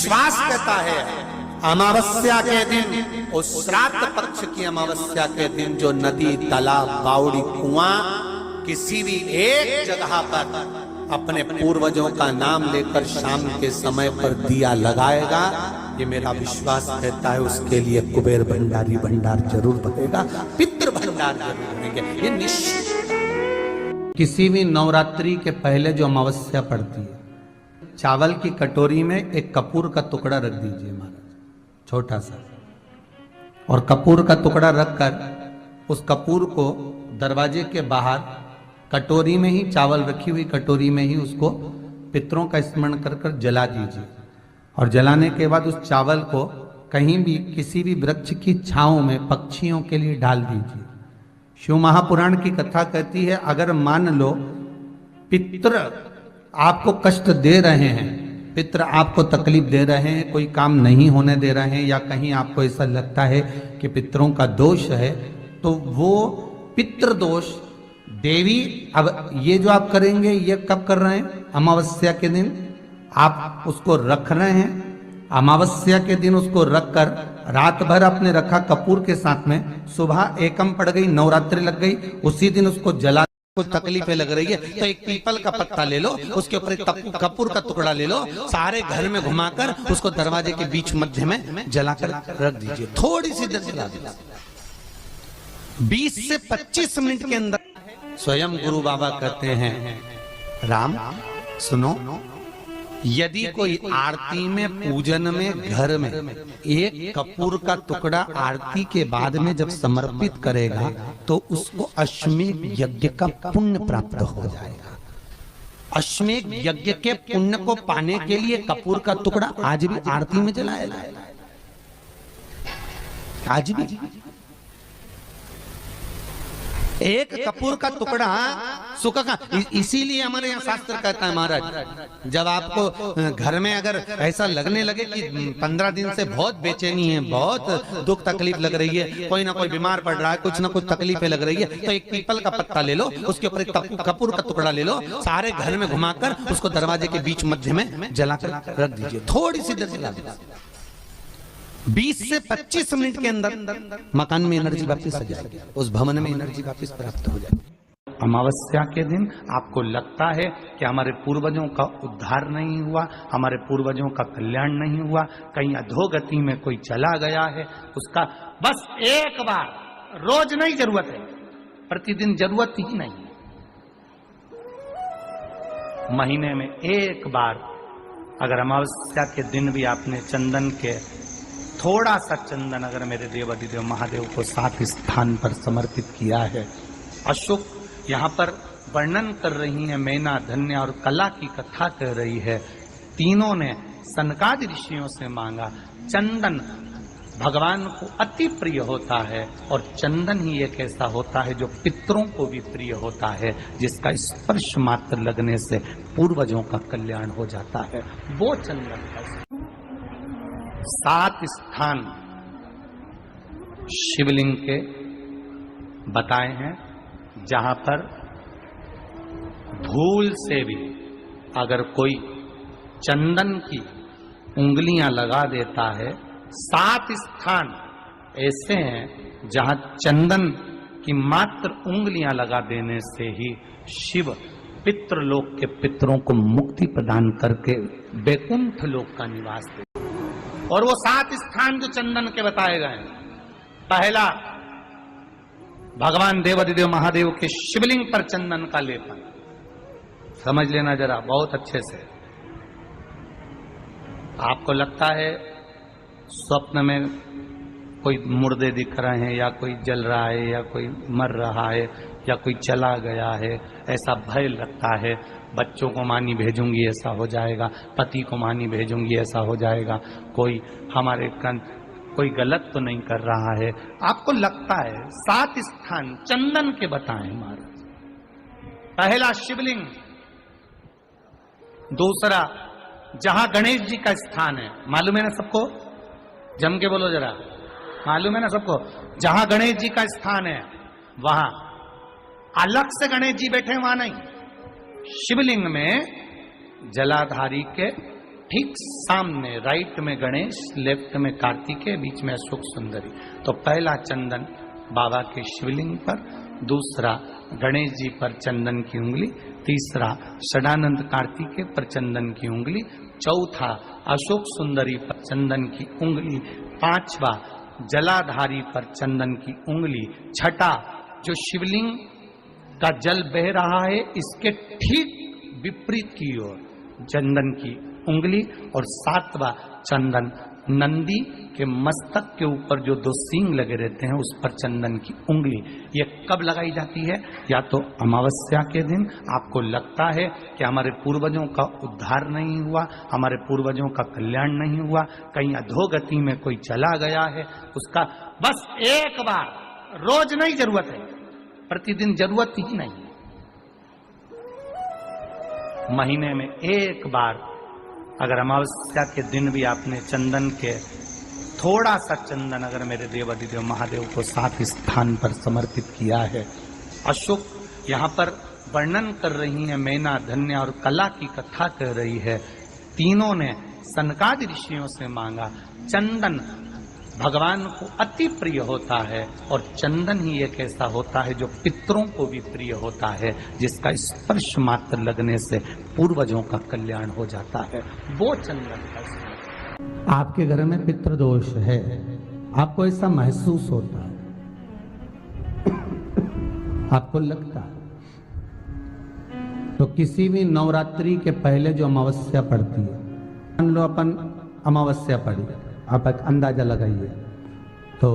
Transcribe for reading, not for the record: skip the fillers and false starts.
विश्वास कहता है अमावस्या के दिन, उस श्राद्ध पक्ष की अमावस्या के दिन जो नदी, तालाब, बावड़ी, कुआं किसी भी एक जगह पर अपने पूर्वजों का नाम लेकर शाम के समय पर दिया लगाएगा, ये मेरा विश्वास कहता है उसके लिए कुबेर भंडारी भंडार जरूर बनेगा, पितृ भंडार जरूर बनेंगे, ये निश्चित। किसी भी नवरात्रि के पहले जो अमावस्या पड़ती है, चावल की कटोरी में एक कपूर का टुकड़ा रख दीजिए महाराज, छोटा सा, और कपूर का टुकड़ा रखकर उस कपूर को दरवाजे के बाहर कटोरी में ही, चावल रखी हुई कटोरी में ही उसको पितरों का स्मरण कर कर जला दीजिए। और जलाने के बाद उस चावल को कहीं भी किसी भी वृक्ष की छांव में पक्षियों के लिए डाल दीजिए। शिव महापुराण की कथा कहती है, अगर मान लो पितर आपको कष्ट दे रहे हैं, पितर आपको तकलीफ दे रहे हैं, कोई काम नहीं होने दे रहे हैं, या कहीं आपको ऐसा लगता है कि पितरों का दोष है, तो वो पितृ दोष देवी, अब ये जो आप करेंगे ये कब कर रहे हैं? अमावस्या के दिन आप उसको रख रहे हैं। अमावस्या के दिन उसको रखकर रात भर आपने रखा कपूर के साथ में, सुबह एकम पड़ गई, नवरात्रि लग गई, उसी दिन उसको जला, कुछ तकलीफें लग रही है तो एक पीपल का पत्ता ले लो, उसके ऊपर एक कपूर का टुकड़ा ले लो, सारे घर में घुमाकर उसको दरवाजे के बीच मध्य में जलाकर रख दीजिए, थोड़ी सी देर जला दीजिए। 20 से 25 मिनट के अंदर स्वयं गुरु बाबा कहते हैं, राम सुनो, यदि कोई आरती में, पूजन में, घर में एक कपूर का टुकड़ा आरती के बाद में जब समर्पित करेगा तो उसको अश्वमेध यज्ञ का पुण्य प्राप्त हो जाएगा। अश्वमेध यज्ञ के पुण्य को पाने के लिए कपूर का टुकड़ा आज भी आरती में जलाया जाएगा, आज भी एक कपूर का टुकड़ा सुख का। इसीलिए हमारे यहाँ शास्त्र कहता है महाराज, जब आपको घर में अगर ऐसा लगने लगे कि 15 दिन से बहुत बेचैनी है, बहुत दुख तकलीफ लग रही है, कोई ना कोई बीमार पड़ रहा है, कुछ ना कुछ तकलीफें लग रही है, तो एक पीपल का पत्ता ले लो, उसके ऊपर एक कपूर का टुकड़ा ले लो, सारे घर में घुमाकर उसको दरवाजे के बीच मध्य में जलाकर रख दीजिए, थोड़ी सी देर जला दीजिए। 20 से 25 मिनट के अंदर मकान में एनर्जी वापस आ जाएगी, उस भवन में एनर्जी वापस प्राप्त हो जाएगी। अमावस्या के दिन आपको लगता है कि हमारे पूर्वजों का उद्धार नहीं हुआ, हमारे पूर्वजों का कल्याण नहीं हुआ, कहीं अधोगति में कोई चला गया है, उसका बस एक बार, रोज नहीं जरूरत है, प्रतिदिन जरूरत ही नहीं, महीने में एक बार अगर अमावस्या के दिन भी आपने चंदन के थोड़ा सा चंदन अगर मेरे देवाधिदेव महादेव को 7 स्थान पर समर्पित किया है। अशोक यहाँ पर वर्णन कर रही है, मैना, धन्य और कला की कथा कर रही है। तीनों ने सनकादि ऋषियों से मांगा। चंदन भगवान को अति प्रिय होता है, और चंदन ही एक ऐसा होता है जो पितरों को भी प्रिय होता है, जिसका स्पर्श मात्र लगने से पूर्वजों का कल्याण हो जाता है, वो चंदन है। 7 स्थान शिवलिंग के बताए हैं, जहां पर भूल से भी अगर कोई चंदन की उंगलियां लगा देता है, 7 स्थान ऐसे हैं जहां चंदन की मात्र उंगलियां लगा देने से ही शिव पितृलोक के पितरों को मुक्ति प्रदान करके वैकुंठ लोक का निवास देते। और वो 7 स्थान जो चंदन के बताए गए हैं, पहला भगवान देवाधिदेव महादेव के शिवलिंग पर चंदन का लेपन, समझ लेना जरा बहुत अच्छे से। आपको लगता है स्वप्न में कोई मुर्दे दिख रहे हैं, या कोई जल रहा है, या कोई मर रहा है, या कोई चला गया है, ऐसा भय लगता है, बच्चों को मानी भेजूंगी ऐसा हो जाएगा, पति को मानी भेजूंगी ऐसा हो जाएगा, कोई हमारे कोई गलत तो नहीं कर रहा है, आपको लगता है। 7 स्थान चंदन के बताएं महाराज। पहला शिवलिंग, दूसरा जहां गणेश जी का स्थान है, मालूम है ना सबको, जम के बोलो जरा, मालूम है ना सबको, जहां गणेश जी का स्थान है वहां अलग से गणेश जी बैठे, वहां नहीं, शिवलिंग में जलाधारी के ठीक सामने राइट में गणेश, लेफ्ट में कार्तिकेय, बीच में अशोक सुंदरी। तो पहला चंदन बाबा के शिवलिंग पर, दूसरा गणेश जी पर चंदन की उंगली, तीसरा षडानंद कार्तिकेय पर चंदन की उंगली, चौथा अशोक सुंदरी पर चंदन की उंगली, पांचवा जलाधारी पर चंदन की उंगली, छठा जो शिवलिंग का जल बह रहा है इसके ठीक विपरीत की ओर चंदन की उंगली, और सातवां चंदन नंदी के मस्तक के ऊपर जो दो सींग लगे रहते हैं उस पर चंदन की उंगली। ये कब लगाई जाती है? या तो अमावस्या के दिन आपको लगता है कि हमारे पूर्वजों का उद्धार नहीं हुआ, हमारे पूर्वजों का कल्याण नहीं हुआ, कहीं अधोगति में कोई चला गया है, उसका बस एक बार, रोज नहीं जरूरत है, प्रतिदिन जरूरत ही नहीं, महीने में एक बार अगर अमावस्या के दिन भी आपने चंदन के थोड़ा सा चंदन अगर मेरे देवाधिदेव महादेव को सात स्थान पर समर्पित किया है। अशोक यहाँ पर वर्णन कर रही है, मैना, धन्य और कला की कथा कर रही है। तीनों ने सनकादि ऋषियों से मांगा। चंदन भगवान को अति प्रिय होता है और चंदन ही एक ऐसा होता है जो पितरों को भी प्रिय होता है, जिसका स्पर्श मात्र लगने से पूर्वजों का कल्याण हो जाता है, वो चंदन है। आपके घर में पितृदोष है, आपको ऐसा महसूस होता है, आपको लगता है, तो किसी भी नवरात्रि के पहले जो अमावस्या पड़ती है, मान लो अपन अमावस्या पड़ी, आप एक अंदाजा लगाइए, तो